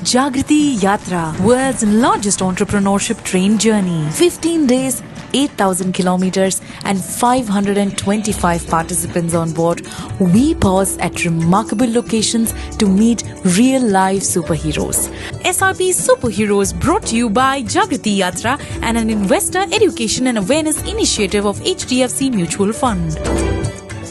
Jagriti Yatra, world's largest entrepreneurship train journey. 15 days, 8,000 kilometers and 525 participants on board. We pause at remarkable locations to meet real-life superheroes. SRP Superheroes brought to you by Jagriti Yatra and an investor education and awareness initiative of HDFC Mutual Fund.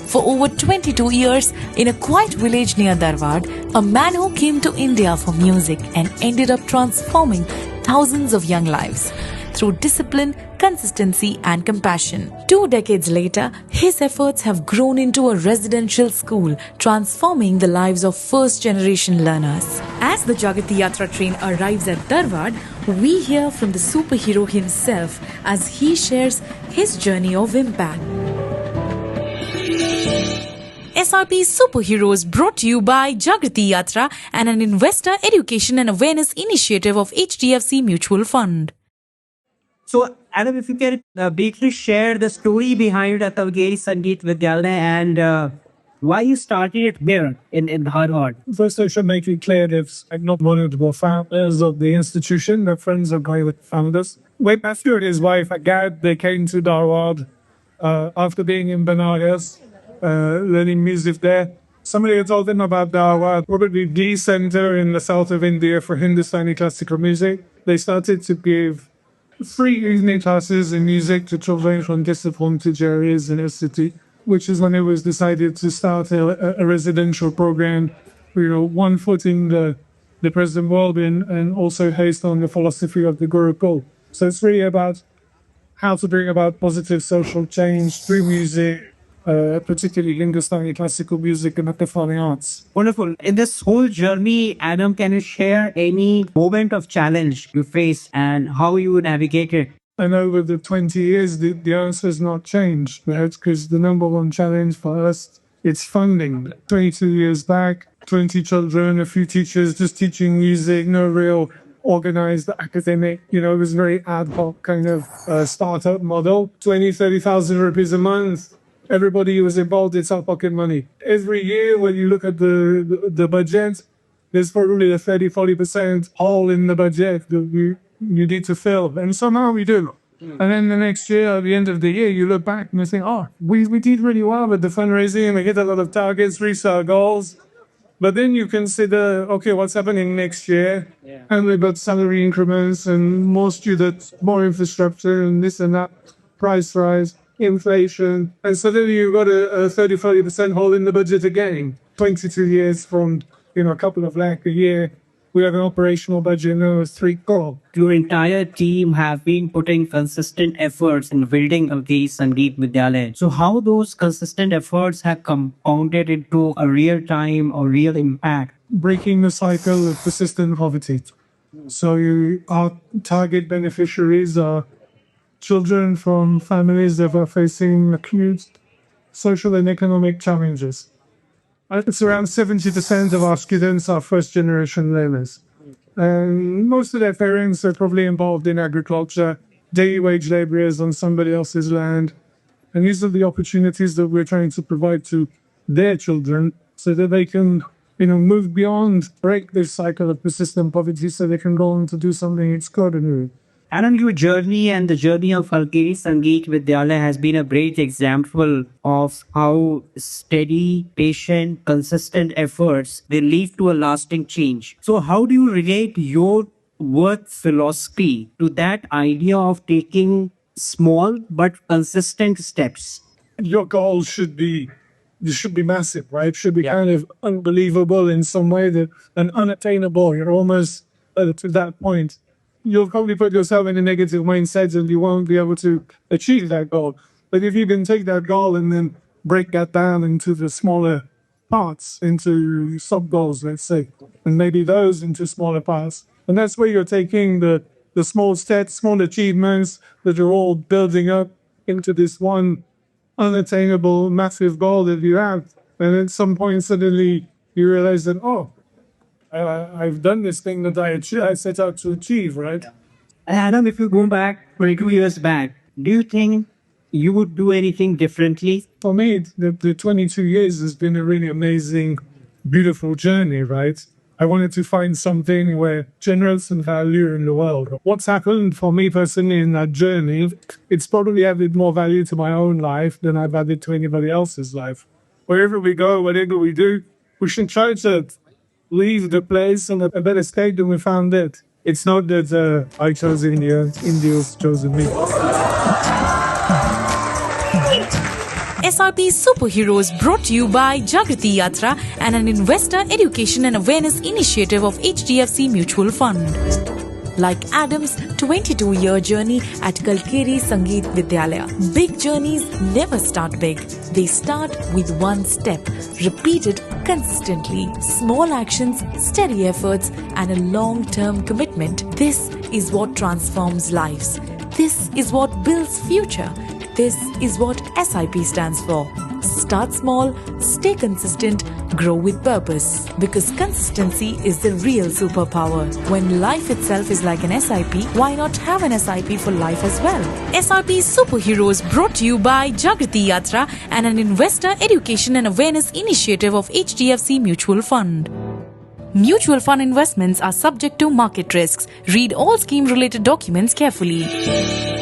For over 22 years, in a quiet village near Dharwad, a man who came to India for music and ended up transforming thousands of young lives through discipline, consistency and compassion. 2 decades later, his efforts have grown into a residential school, transforming the lives of first-generation learners. As the Jagriti Yatra train arrives at Dharwad, we hear from the superhero himself as he shares his journey of impact. SRP Superheroes brought to you by Jagriti Yatra and an investor education and awareness initiative of HDFC Mutual Fund. So, Adam, if you can briefly share the story behind Kalkeri Sangeet Vidyalaya and why you started it here in Harvard. First, I should make it clear that I'm not one of the founders of the institution. They're friends of my founders. Way after his wife, Agad, they came to Dharwad after being in Benares, learning music there. Somebody had told them about Dharwad, probably the center in the south of India for Hindustani classical music. They started to give free evening classes in music to children from disadvantaged areas in the city, which is when it was decided to start a residential program, one foot in the present world and also based on the philosophy of the Gurukul. So it's really about how to bring about positive social change through music, particularly Hindustani classical music and the fine arts. Wonderful. In this whole journey, Adam, can you share any moment of challenge you face and how you navigate it? And over the 20 years, the answer has not changed, right? Because the number one challenge for us, it's funding. 22 years back, 20 children, a few teachers just teaching music, no real organized academic, it was very ad hoc kind of startup model. 30,000 rupees a month. Everybody who was involved, it's out pocket money. Every year, when you look at the budget, there's probably a 30-40% hole in the budget that you need to fill. And somehow we do. And then the next year, at the end of the year, you look back and you think, we did really well with the fundraising and we hit a lot of targets, reached our goals. But then you consider, okay, what's happening next year? Yeah. And we've got salary increments and more students, more infrastructure and this and that, price rise, inflation. And suddenly you've got a 30-40% hole in the budget again. 22 years from, a couple of lakh a year. We have an operational budget now of 3 crore. Your entire team have been putting consistent efforts in building Kalkeri Sangeet Vidyalaya. So how those consistent efforts have compounded into a real time or real impact? Breaking the cycle of persistent poverty. So our target beneficiaries are children from families that are facing acute social and economic challenges. It's around 70% of our students are first-generation learners. And most of their parents are probably involved in agriculture, daily wage laborers on somebody else's land. And these are the opportunities that we're trying to provide to their children so that they can, move beyond, break this cycle of persistent poverty so they can go on to do something extraordinary. And your journey and the journey of Kalkeri Sangeet Vidyalaya has been a great example of how steady, patient, consistent efforts will lead to a lasting change. So how do you relate your work philosophy to that idea of taking small but consistent steps? Your goals should be massive, right? Should be kind of unbelievable in some way and unattainable. You're almost to that point. You'll probably put yourself in a negative mindset and you won't be able to achieve that goal. But if you can take that goal and then break that down into the smaller parts, into sub-goals, let's say, and maybe those into smaller parts, and that's where you're taking the small steps, small achievements that are all building up into this one unattainable, massive goal that you have. And at some point, suddenly, you realize that, I've done this thing that I set out to achieve, right? Adam, if you go back 22 years back, do you think you would do anything differently? For me, the 22 years has been a really amazing, beautiful journey, right? I wanted to find something where generate some value in the world. What's happened for me personally in that journey, it's probably added more value to my own life than I've added to anybody else's life. Wherever we go, whatever we do, we should try to leave the place in a better state than we found it. It's not that I chose India, India's chosen me. SRP Superheroes brought to you by Jagriti Yatra and an investor education and awareness initiative of HDFC Mutual Fund. Like Adam's 22-year journey at Kalkeri Sangeet Vidyalaya. Big journeys never start big. They start with one step, repeated consistently. Small actions, steady efforts, and a long-term commitment. This is what transforms lives. This is what builds future. This is what SIP stands for. Start small, stay consistent, grow with purpose. Because consistency is the real superpower. When life itself is like an SIP, why not have an SIP for life as well? SRP Superheroes brought to you by Jagriti Yatra and an investor education and awareness initiative of HDFC Mutual Fund. Mutual fund investments are subject to market risks. Read all scheme-related documents carefully.